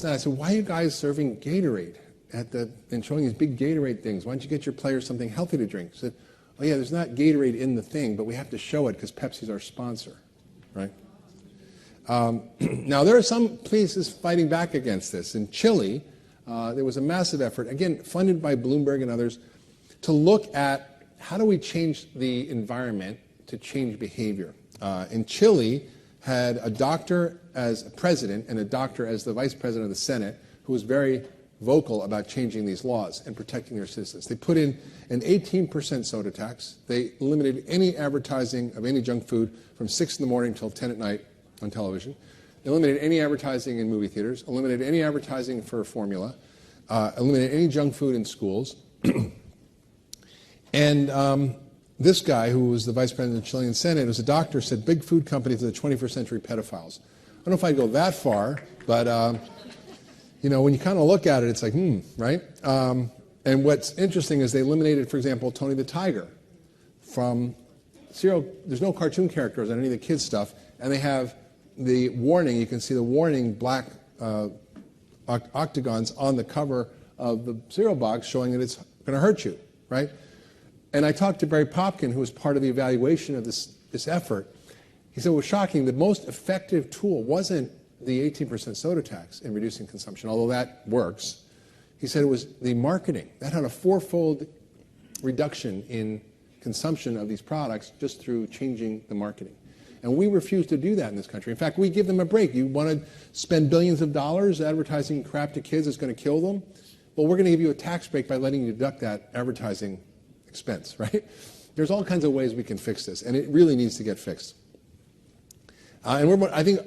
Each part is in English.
And I said, why are you guys serving Gatorade and showing these big Gatorade things? Why don't you get your players something healthy to drink? He said, oh yeah, there's not Gatorade in the thing, but we have to show it because Pepsi's our sponsor, right? Now, there are some places fighting back against this. In Chile, there was a massive effort, again, funded by Bloomberg and others, to look at how do we change the environment to change behavior. In Chile, had a doctor as a president and a doctor as the vice president of the Senate who was very vocal about changing these laws and protecting their citizens. They put in an 18% soda tax. They eliminated any advertising of any junk food from 6 in the morning until 10 at night on television. They eliminated any advertising in movie theaters, eliminated any advertising for formula, eliminated any junk food in schools. And this guy, who was the vice president of the Chilean Senate, was a doctor, said big food companies are the 21st century pedophiles. I don't know if I'd go that far, but you know, when you kind of look at it, it's like, right? And what's interesting is they eliminated, for example, Tony the Tiger from cereal. There's no cartoon characters on any of the kids' stuff, and they have the warning. You can see the warning black octagons on the cover of the cereal box showing that it's going to hurt you, right? And I talked to Barry Popkin, who was part of the evaluation of this effort. He said it was shocking. The most effective tool wasn't the 18% soda tax in reducing consumption, although that works. He said it was the marketing. That had a 4-fold reduction in consumption of these products just through changing the marketing. And we refuse to do that in this country. In fact, we give them a break. You want to spend billions of dollars advertising crap to kids that's going to kill them? Well, we're going to give you a tax break by letting you deduct that advertising expense, right? There's all kinds of ways we can fix this, and it really needs to get fixed. I think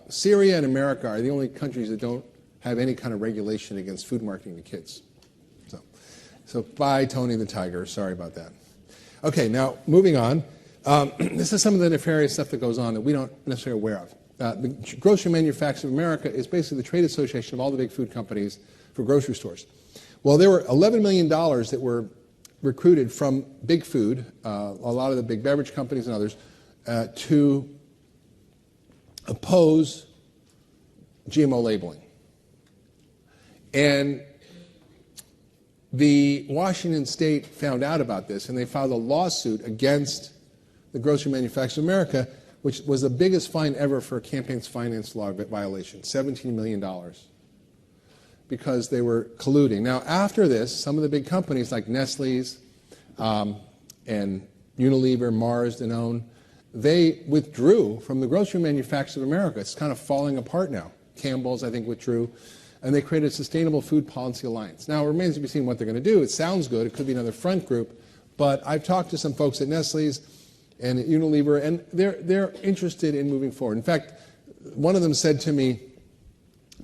Syria and America are the only countries that don't have any kind of regulation against food marketing to kids. So bye, Tony the Tiger. Sorry about that. Okay, now moving on. This is some of the nefarious stuff that goes on that we don't necessarily aware of. The Grocery Manufacturers of America is basically the trade association of all the big food companies for grocery stores. Well, there were $11 million that were recruited from big food, a lot of the big beverage companies and others, to oppose GMO labeling. And the Washington State found out about this, and they filed a lawsuit against the Grocery Manufacturers of America, which was the biggest fine ever for a campaign finance law violation, $17 million, because they were colluding. Now, after this, some of the big companies like Nestle's and Unilever, Mars, Danone, they withdrew from the Grocery Manufacturers of America. It's kind of falling apart now. Campbell's, I think, withdrew. And they created a Sustainable Food Policy Alliance. Now, it remains to be seen what they're going to do. It sounds good. It could be another front group. But I've talked to some folks at Nestle's and at Unilever, and they're interested in moving forward. In fact, one of them said to me,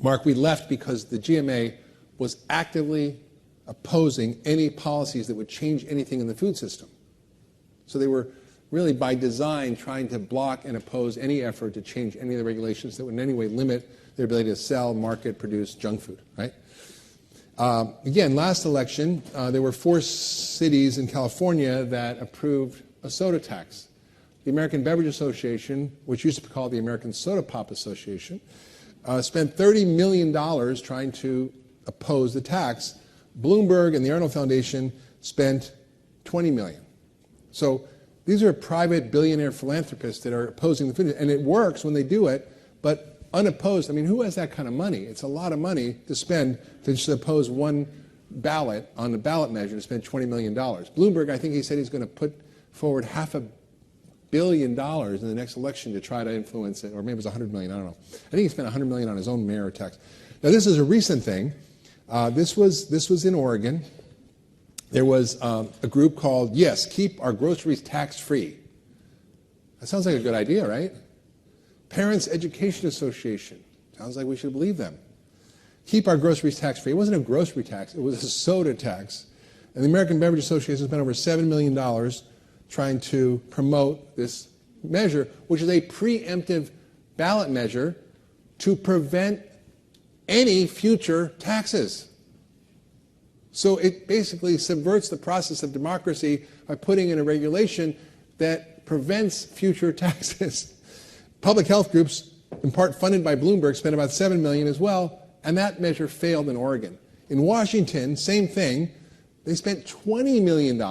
Mark, we left because the GMA was actively opposing any policies that would change anything in the food system. So they were really, by design, trying to block and oppose any effort to change any of the regulations that would in any way limit their ability to sell, market, produce junk food, right? Again, last election, there were 4 cities in California that approved a soda tax. The American Beverage Association, which used to be called the American Soda Pop Association, spent $30 million trying to oppose the tax. Bloomberg and the Arnold Foundation spent $20 million. So these are private billionaire philanthropists that are opposing the food, and it works when they do it, but unopposed. I mean, who has that kind of money? It's a lot of money to spend to just oppose one ballot on the ballot measure to spend $20 million. Bloomberg, I think he said he's going to put forward $500 million in the next election to try to influence it, or maybe it was $100 million, I don't know. I think he spent $100 million on his own mayor tax. Now, this is a recent thing. This was in Oregon. There was a group called, Yes, Keep Our Groceries Tax-Free. That sounds like a good idea, right? Parents Education Association. Sounds like we should believe them. Keep Our Groceries Tax-Free. It wasn't a grocery tax. It was a soda tax. And the American Beverage Association spent over $7 million trying to promote this measure, which is a preemptive ballot measure to prevent any future taxes. So it basically subverts the process of democracy by putting in a regulation that prevents future taxes. Public health groups, in part funded by Bloomberg, spent about $7 million as well and that measure failed in Oregon. In Washington, same thing. They spent $20 million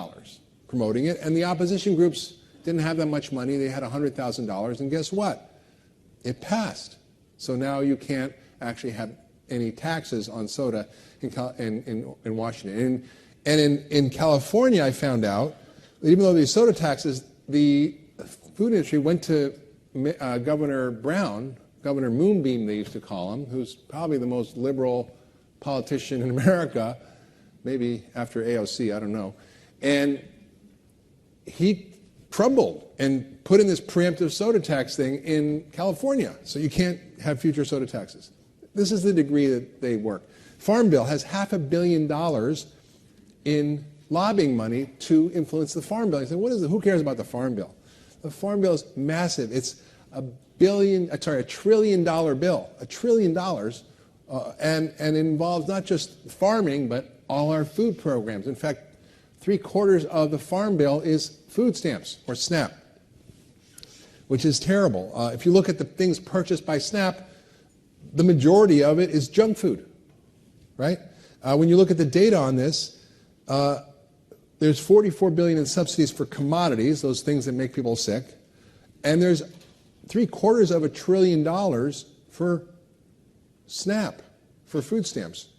promoting it, and the opposition groups didn't have that much money. They had $100,000, and guess what? It passed. So now you can't actually have any taxes on soda in Washington. And in California, I found out that even though there's soda taxes, the food industry went to Governor Brown, Governor Moonbeam they used to call him, who's probably the most liberal politician in America, maybe after AOC, I don't know. And he crumbled and put in this preemptive soda tax thing in California. So you can't have future soda taxes. This is the degree that they work. Farm Bill has $500 million in lobbying money to influence the Farm Bill. You say, who cares about the Farm Bill? The Farm Bill is massive. It's a $1 trillion bill, $1 trillion, and it involves not just farming, but all our food programs. In fact, 3/4 of the Farm Bill is food stamps, or SNAP, which is terrible. If you look at the things purchased by SNAP, the majority of it is junk food, right? When you look at the data on this, there's $44 billion in subsidies for commodities, those things that make people sick, and there's $750 billion for SNAP, for food stamps.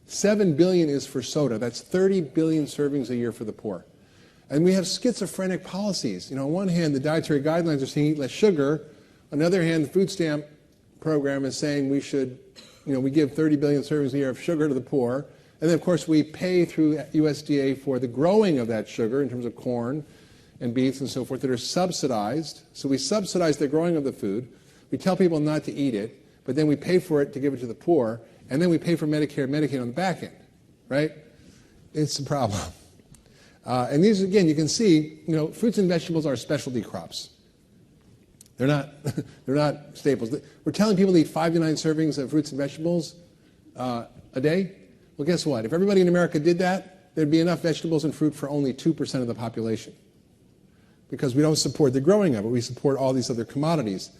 $7 billion is for soda. That's 30 billion servings a year for the poor. And we have schizophrenic policies. You know, on one hand, the dietary guidelines are saying eat less sugar. On the other hand, the food stamp program is saying we should, we give 30 billion servings a year of sugar to the poor. And then, of course, we pay through USDA for the growing of that sugar in terms of corn and beets and so forth that are subsidized. So we subsidize the growing of the food. We tell people not to eat it, but then we pay for it to give it to the poor. And then we pay for Medicare and Medicaid on the back end, right? It's a problem. And these, again, you can see, fruits and vegetables are specialty crops. They're not staples. We're telling people to eat 5 to 9 servings of fruits and vegetables a day. Well, guess what? If everybody in America did that, there'd be enough vegetables and fruit for only 2% of the population. Because we don't support the growing of it. We support all these other commodities.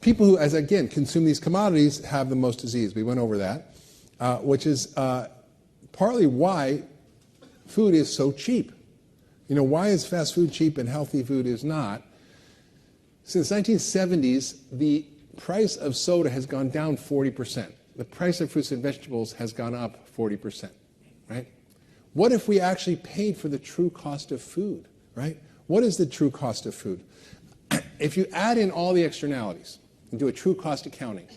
People who, again, consume these commodities have the most disease. We went over that, which is partly why food is so cheap. Why is fast food cheap and healthy food is not? Since the 1970s, the price of soda has gone down 40%. The price of fruits and vegetables has gone up 40%, right? What if we actually paid for the true cost of food, right? What is the true cost of food? If you add in all the externalities and do a true cost accounting,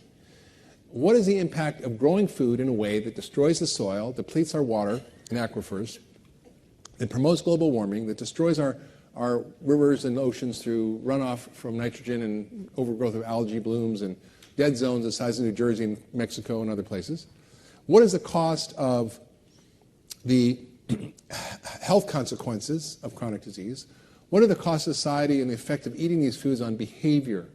what is the impact of growing food in a way that destroys the soil, depletes our water and aquifers, that promotes global warming, that destroys our rivers and oceans through runoff from nitrogen and overgrowth of algae blooms and dead zones the size of New Jersey and Mexico and other places? What is the cost of the health consequences of chronic disease? What are the costs of society and the effect of eating these foods on behavior,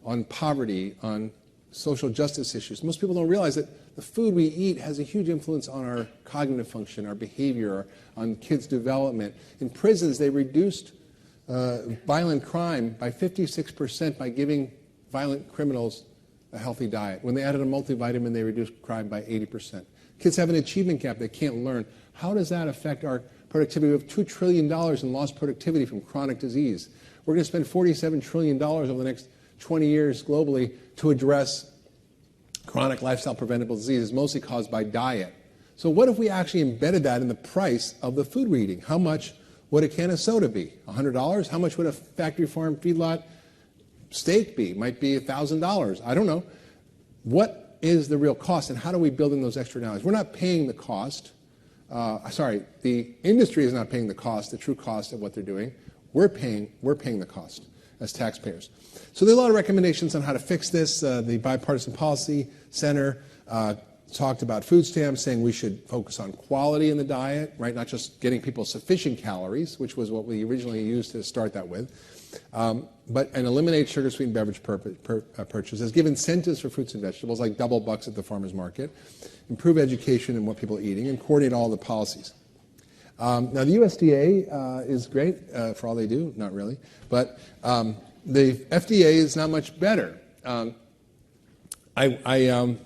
on poverty, on social justice issues? Most people don't realize that the food we eat has a huge influence on our cognitive function, our behavior, on kids' development. In prisons, they reduced violent crime by 56% by giving violent criminals a healthy diet. When they added a multivitamin, they reduced crime by 80%. Kids have an achievement gap. They can't learn. How does that affect our productivity? We have $2 trillion in lost productivity from chronic disease. We're going to spend $47 trillion over the next 20 years globally to address chronic lifestyle preventable diseases, mostly caused by diet. So what if we actually embedded that in the price of the food we're eating? How much would a can of soda be? $100? How much would a factory farm feedlot steak be? It might be $1,000. I don't know. What is the real cost, and how do we build in those externalities? We're not paying the cost. The industry is not paying the cost, the true cost of what they're doing. We're paying the cost as taxpayers. So there are a lot of recommendations on how to fix this. The Bipartisan Policy Center talked about food stamps, saying we should focus on quality in the diet, right? Not just getting people sufficient calories, which was what we originally used to start that with, and eliminate sugar-sweetened beverage purchases, give incentives for fruits and vegetables, like double bucks at the farmer's market, improve education and what people are eating, and coordinate all the policies. Now, the USDA is great for all they do, not really, but the FDA is not much better. I